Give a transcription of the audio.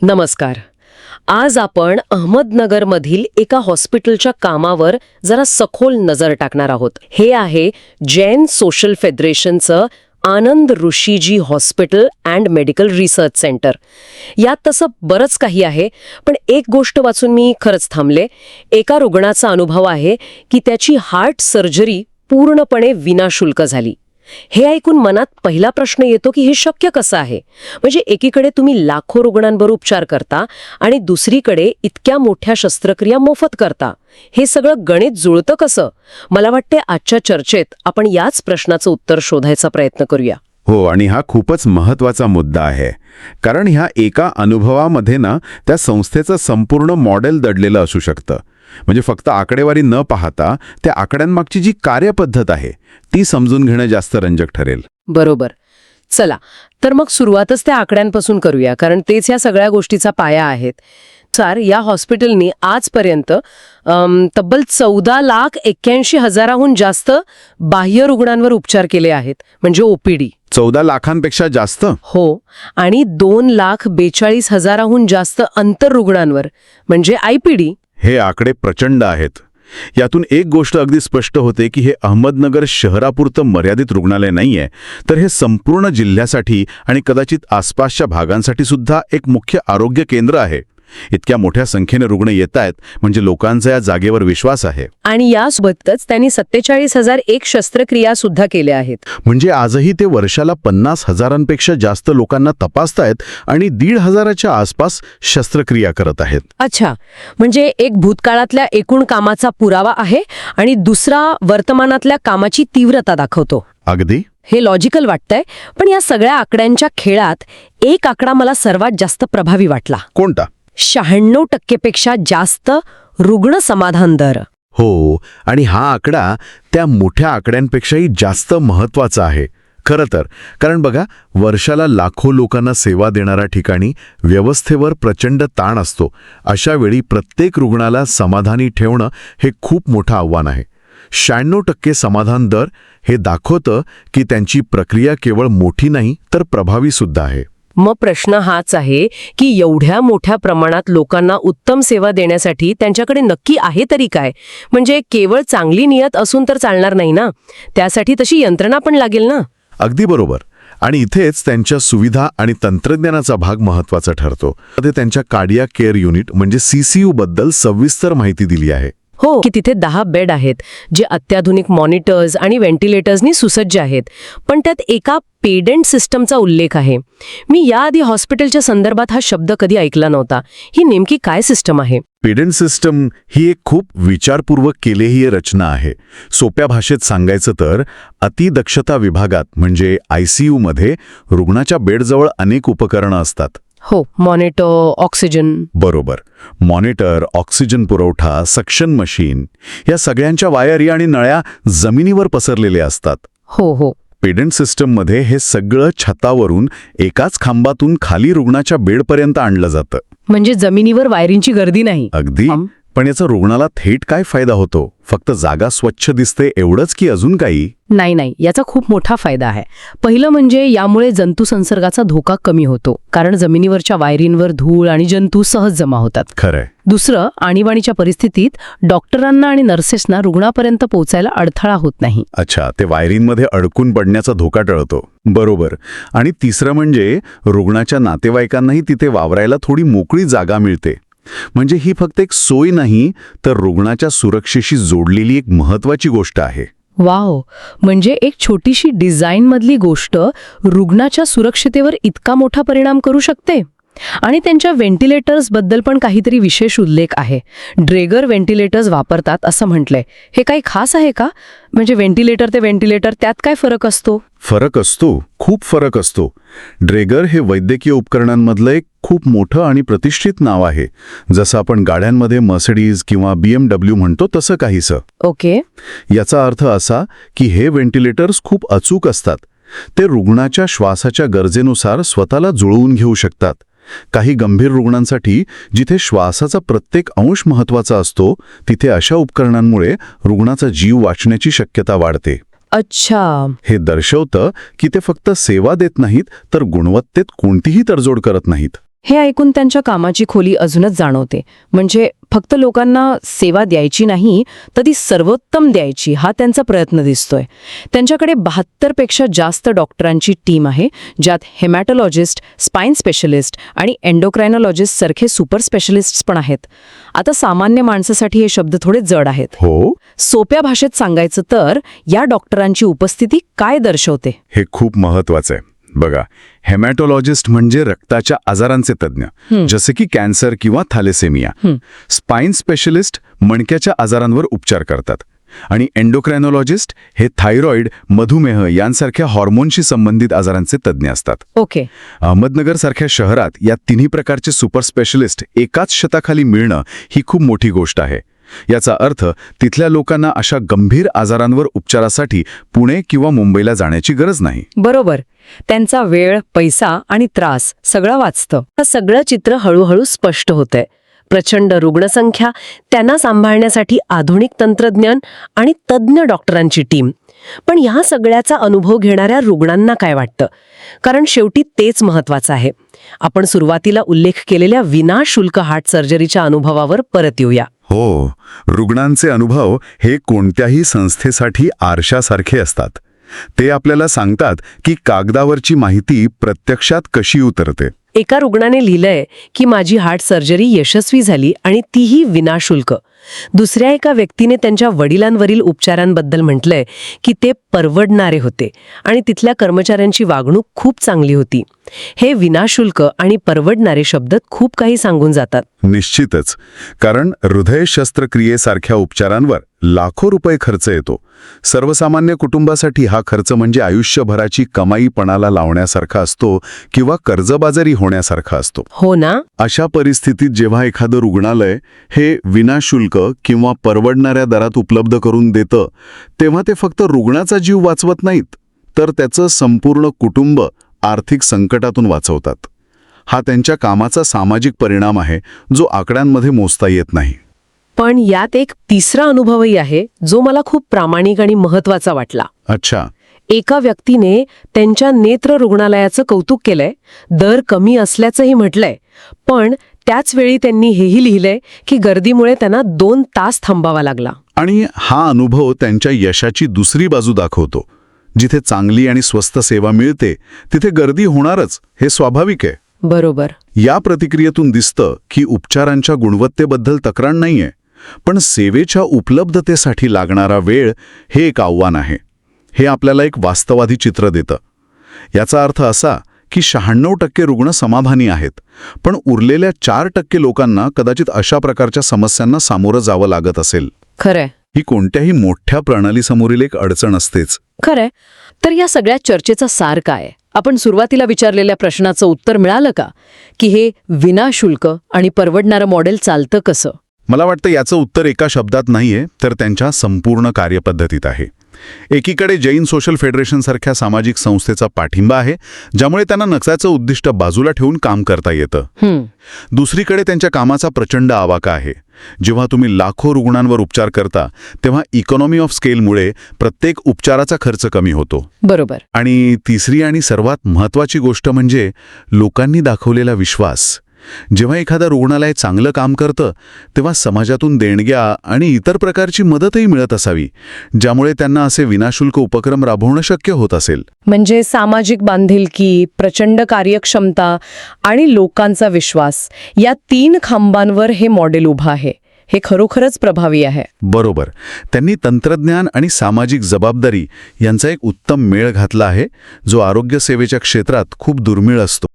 नमस्कार. आज आपण अहमदनगरमधील एका हॉस्पिटलच्या कामावर जरा सखोल नजर टाकणार आहोत. हे आहे जैन सोशल फेडरेशनचं Anand Rishiji hospital and medical research centre. यात तसं बरंच काही आहे, पण एक गोष्ट वाचून मी खरंच थांबले. एका रुग्णाचा अनुभव आहे की त्याची हार्ट सर्जरी पूर्णपणे विनाशुल्क झाली. हे ऐकून मनात पहिला प्रश्न येतो की हे शक्य कसं आहे. म्हणजे एकीकडे तुम्ही लाखो रुग्णांवर उपचार करता आणि दुसरीकडे इतक्या मोठ्या शस्त्रक्रिया मोफत करता. हे सगळं गणित जुळतं कसं? मला वाटते आजच्या चर्चेत आपण याच प्रश्नाचं उत्तर शोधायचा प्रयत्न करूया. हो, आणि हा खूपच महत्वाचा मुद्दा आहे. कारण ह्या एका अनुभवामध्ये ना त्या संस्थेचं संपूर्ण मॉडेल दडलेलं असू शकतं. म्हणजे फक्त आकडेवारी न पाहता त्या आकड्यांमागची जी कार्यपद्धत आहे ती समजून घेणं जास्त रंजक ठरेल. बरोबर. चला तर मग सुरुवातच त्या आकड्यांपासून करूया, कारण तेच या सगळ्या गोष्टीचा पाया आहेत. या हॉस्पिटलनी आजपर्यंत तब्बल 14,81,000हून जास्त बाह्य रुग्णांवर उपचार केले आहेत, म्हणजे ओपीडी. 14 लाखांपेक्षा जास्त? हो, आणि 2,42,000हून जास्त अंतर रुग्णांवर, म्हणजे आयपीडी. हे आकडे प्रचंड आहेत. यातून एक गोष्ट अगदी स्पष्ट होते की हे अहमदनगर शहरापुरतं मर्यादित रुग्णालय नाहीये, तर हे संपूर्ण जिल्ह्यासाठी आणि कदाचित आसपासच्या भागांसाठी सुद्धा एक मुख्य आरोग्य केंद्र आहे. इतक्या मोठ्या संख्येने रुग्ण येत आहेत म्हणजे लोकांचा या जागेवर विश्वास आहे. आणि यासोबतच त्यांनी 47,001 शस्त्रक्रिया सुद्धा केल्या आहेत. म्हणजे आजही ते वर्षाला 50,000पेक्षा जास्त लोकांना तपासतायत आणि 1,500च्या आसपास शस्त्रक्रिया करत आहेत. अच्छा, म्हणजे एक भूतकाळातल्या एकूण कामाचा पुरावा आहे आणि दुसरा वर्तमानातल्या कामाची तीव्रता दाखवतो. अगदी. हे लॉजिकल वाटतंय, पण या सगळ्या आकड्यांच्या खेळात एक आकडा मला सर्वात जास्त प्रभावी वाटला. कोणता? 96% जास्त रुग्ण समाधान दर. हो, आणि हा आकडा त्या मोठ्या आकड्यांपेक्षाही जास्त महत्वाचा आहे खरं तर. कारण बघा, वर्षाला लाखो लोकांना सेवा देणाऱ्या ठिकाणी व्यवस्थेवर प्रचंड ताण असतो. अशा वेळी प्रत्येक रुग्णाला समाधानी ठेवणं हे खूप मोठं आव्हान आहे. 96% समाधान दर हे दाखवतं की त्यांची प्रक्रिया केवळ मोठी नाही तर प्रभावी सुद्धा आहे. मग प्रश्न हाच आहे की एवढ्या मोठ्या प्रमाणात लोकांना उत्तम सेवा देण्यासाठी त्यांच्याकडे नक्की आहे तरी काय? म्हणजे केवळ चांगली नियत असून तर चालणार नाही ना, त्यासाठी तशी यंत्रणा पण लागेल ना. अगदी बरोबर. आणि इथेच त्यांच्या सुविधा आणि तंत्रज्ञानाचा भाग महत्वाचा ठरतो. ते त्यांच्या कार्डियाक केअर युनिट म्हणजे CCU बद्दल सविस्तर माहिती दिली आहे. हो, की तिथे 10 बेड आहेत जे अत्याधुनिक मॉनिटर्स आणि व्हेंटिलेटर्सनी सुसज्ज आहेत. पण त्यात एका पेडंट सिस्टमचा उल्लेख आहे. मी याआधी हॉस्पिटलच्या संदर्भात हा शब्द कधी ऐकला नव्हता. ही नेमकी काय सिस्टम आहे? पेडंट सिस्टम ही एक खूप विचारपूर्वक केलेली रचना आहे. सोप्या भाषेत सांगायचं तर अतिदक्षता विभागात म्हणजे ICU मध्ये रुग्णाच्या बेडजवळ अनेक उपकरणं असतात. हो, मॉनिटर, ऑक्सिजन. बरोबर. मॉनिटर, ऑक्सिजन पुरवठा, सक्शन मशीन या सगळ्यांच्या वायरी आणि नळ्या जमिनीवर पसरलेल्या असतात. हो हो. पेडंट सिस्टममध्ये हे सगळं छतावरून एकाच खांबातून खाली रुग्णाच्या बेडपर्यंत आणलं जातं. म्हणजे जमिनीवर वायरिंगची गर्दी नाही. अगदी. पण याचा रुग्णाला थेट काय फायदा होतो? फक्त जागा स्वच्छ दिसते एवढंच की अजून काही? नाही, याचा खूप मोठा फायदा आहे. पहिलं म्हणजे यामुळे जंतू संसर्गाचा धोका कमी होतो, कारण जमिनीवरच्या वायरींवर धूळ आणि जंतू सहज जमा होतात. खरंय. दुसरं, आणीबाणीच्या परिस्थितीत डॉक्टरांना आणि नर्सेसना रुग्णापर्यंत पोहोचायला अडथळा होत नाही. अच्छा, ते वायरींमध्ये अडकून पडण्याचा धोका टळतो. बरोबर. आणि तिसरं म्हणजे रुग्णाच्या नातेवाईकांनाही तिथे वावरायला थोडी मोकळी जागा मिळते. म्हणजे ही फक्त एक सोय नाही तर रुग्णाच्या सुरक्षेशी जोडलेली एक महत्वाची गोष्ट आहे. वाव, म्हणजे एक छोटीशी डिझाईनमधली गोष्ट रुग्णाच्या सुरक्षितेवर इतका मोठा परिणाम करू शकते. आणि त्यांच्या व्हेंटिलेटर्सबद्दल पण काहीतरी विशेष उल्लेख आहे. ड्रेगर व्हेंटिलेटर्स वापरतात असं म्हटलंय. हे काही खास आहे का? म्हणजे व्हेंटिलेटर ते व्हेंटिलेटर त्यात काय फरक असतो? फरक असतो, खूप फरक असतो. ड्रेगर हे वैद्यकीय उपकरणांमधलं एक खूप मोठं आणि प्रतिष्ठित नाव आहे. जसं आपण गाड्यांमध्ये मर्सिडीज किंवा BMW म्हणतो तसं काहीसं. ओके. याचा अर्थ असा की हे व्हेंटिलेटर्स खूप अचूक असतात. ते रुग्णाच्या श्वासाच्या गरजेनुसार स्वतःला जुळवून घेऊ शकतात. काही गंभीर रुग्णांसाठी जिथे श्वासाचा प्रत्येक अंश महत्वाचा असतो तिथे अशा उपकरणांमुळे रुग्णाचा जीव वाचण्याची शक्यता वाढते. अच्छा. हे दर्शवतं की ते फक्त सेवा देत नाहीत तर गुणवत्तेत कोणतीही तडजोड करत नाहीत. हे ऐकून त्यांच्या कामाची खोली अजूनच जाणवते. म्हणजे फक्त लोकांना सेवा द्यायची नाही, तर ती सर्वोत्तम द्यायची, हा त्यांचा प्रयत्न दिसतोय. त्यांच्याकडे 72 पेक्षा जास्त डॉक्टरांची टीम आहे, ज्यात हेमॅटॉलॉजिस्ट, स्पाइन स्पेशलिस्ट आणि एंडोक्रायनॉलॉजिस्ट सारखे सुपर स्पेशलिस्ट्स पण आहेत. आता सामान्य माणसासाठी हे शब्द थोडे जड आहेत. हो, सोप्या भाषेत सांगायचं तर या डॉक्टरांची उपस्थिती काय दर्शवते? हे खूप महत्वाचं आहे. बघा, हेमॅटॉलॉजिस्ट म्हणजे रक्ताच्या आजारांचे तज्ज्ञ, जसे की कॅन्सर किंवा थॅलेसेमिया. स्पाइन स्पेशलिस्ट मणक्याच्या आजारांवर उपचार करतात. आणि एंडोक्रायनॉलॉजिस्ट हे थायरॉइड, मधुमेह यांसारख्या हॉर्मोनशी संबंधित आजारांचे तज्ज्ञ असतात. ओके. अहमदनगरसारख्या शहरात या तिन्ही प्रकारचे सुपर स्पेशलिस्ट एकाच छताखाली मिळणं ही खूप मोठी गोष्ट आहे. याचा अर्थ तिथल्या लोकांना अशा गंभीर आजारांवर उपचारासाठी पुणे किंवा मुंबईला जाण्याची गरज नाही. बरोबर. त्यांचा वेळ, पैसा आणि त्रास सगळं वाचतं. हे सगळं चित्र हळूहळू स्पष्ट होतंय. प्रचंड रुग्णसंख्या, त्यांना सांभाळण्यासाठी आधुनिक तंत्रज्ञान आणि तज्ज्ञ डॉक्टरांची टीम. पण ह्या सगळ्याचा अनुभव घेणाऱ्या रुग्णांना काय वाटतं? कारण शेवटी तेच महत्वाचं आहे. आपण सुरुवातीला उल्लेख केलेल्या विनाशुल्क हार्ट सर्जरीच्या अनुभवावर परत येऊया. हो, रुग्णांचे अनुभव हे कोणत्याही संस्थेसाठी आरशासारखे असतात. ते आपल्याला सांगतात की कागदावरची माहिती प्रत्यक्षात कशी उतरते. एका रुग्णाने लिहिलंय की माझी हार्ट सर्जरी यशस्वी झाली आणि तीही विनाशुल्क. दुसऱ्या एका व्यक्तीने त्यांच्या वडिलांवरील उपचारांबद्दल म्हटलंय की ते परवडणारे होते आणि तिथल्या कर्मचाऱ्यांची वागणूक खूप चांगली होती. हे विनाशुल्क आणि परवडणारे शब्द खूप काही सांगून जातात. निश्चितच, कारण हृदय शस्त्रक्रियेसारख्या उपचारांवर लाखो रुपये खर्च येतो. सर्वसामान्य कुटुंबासाठी हा खर्च म्हणजे आयुष्यभराची कमाई पणाला लावण्यासारखा असतो किंवा कर्जबाजारी होण्यासारखा असतो. हो ना? अशा परिस्थितीत जेव्हा एखादं रुग्णालय हे विनाशुल्क किंवा परवडणाऱ्या दरात उपलब्ध करून देतं, तेव्हा ते फक्त रुग्णाचा जीव वाचवत नाहीत, तर त्याचं संपूर्ण कुटुंब आर्थिक संकटातून वाचवतात. हा त्यांच्या कामाचा सामाजिक परिणाम आहे, जो आकड्यांमध्ये मोजता येत नाही. पण यात एक तिसरा अनुभवही आहे, जो मला खूप प्रामाणिक आणि महत्वाचा वाटला. अच्छा. एका व्यक्तीने त्यांच्या नेत्र रुग्णालयाचं कौतुक केलंय, दर कमी असल्याचंही म्हटलंय, पण त्याच वेळी त्यांनी हेही लिहिलंय की गर्दीमुळे त्यांना 2 तास थांबावा लागला. आणि हा अनुभव त्यांच्या यशाची दुसरी बाजू दाखवतो. जिथे चांगली आणि स्वस्त सेवा मिळते, तिथे गर्दी होणारच, हे स्वाभाविक आहे. बरोबर. या प्रतिक्रियेतून दिसतं की उपचारांच्या गुणवत्तेबद्दल तक्रार नाहीये, पण सेवेच्या उपलब्धतेसाठी लागणारा वेळ हे एक आव्हान आहे. हे आपल्याला एक वास्तवादी चित्र देतं. याचा अर्थ असा की 96% रुग्ण समाधानी आहेत, पण उरलेल्या 4% लोकांना कदाचित अशा प्रकारच्या समस्यांना सामोरं जावं लागत असेल. खरंय. ही कोणत्याही मोठ्या प्रणालीसमोरील एक अडचण असतेच. खरंय. तर या सगळ्या चर्चेचा सार काय? आपण सुरुवातीला विचारलेल्या प्रश्नाचं उत्तर मिळालं का? की हे विनाशुल्क आणि परवडणारं मॉडेल चालतं कसं? मला वाटतं याचं उत्तर एका शब्दात नाहीये, तर त्यांच्या संपूर्ण कार्यपद्धतीत आहे. एकीकडे जैन सोशल फेडरेशनसारख्या सामाजिक संस्थेचा पाठिंबा आहे, ज्यामुळे त्यांना नफ्याचं उद्दिष्ट बाजूला ठेवून काम करता येतं. दुसरीकडे त्यांच्या कामाचा प्रचंड आवाका आहे. जेव्हा तुम्ही लाखो रुग्णांवर उपचार करता, तेव्हा इकॉनॉमी ऑफ स्केलमुळे प्रत्येक उपचाराचा खर्च कमी होतो. बरोबर. आणि तिसरी आणि सर्वात महत्त्वाची गोष्ट म्हणजे लोकांनी दाखवलेला विश्वास. जेव्हा एखादा रुग्णालय चांगलं काम करतं, तेव्हा समाजातून देणग्या आणि इतर प्रकारची मदतही मिळत असावी, ज्यामुळे त्यांना असे विनाशुल्क उपक्रम राबवणं शक्य होत असेल. म्हणजे सामाजिक बांधिलकी, प्रचंड कार्यक्षमता आणि लोकांचा विश्वास, या 3 खांबांवर हे मॉडेल उभं आहे. हे खरोखरच प्रभावी आहे. बरोबर. त्यांनी तंत्रज्ञान आणि सामाजिक जबाबदारी यांचा एक उत्तम मेळ घातला आहे, जो आरोग्य सेवेच्या क्षेत्रात खूप दुर्मिळ असतो.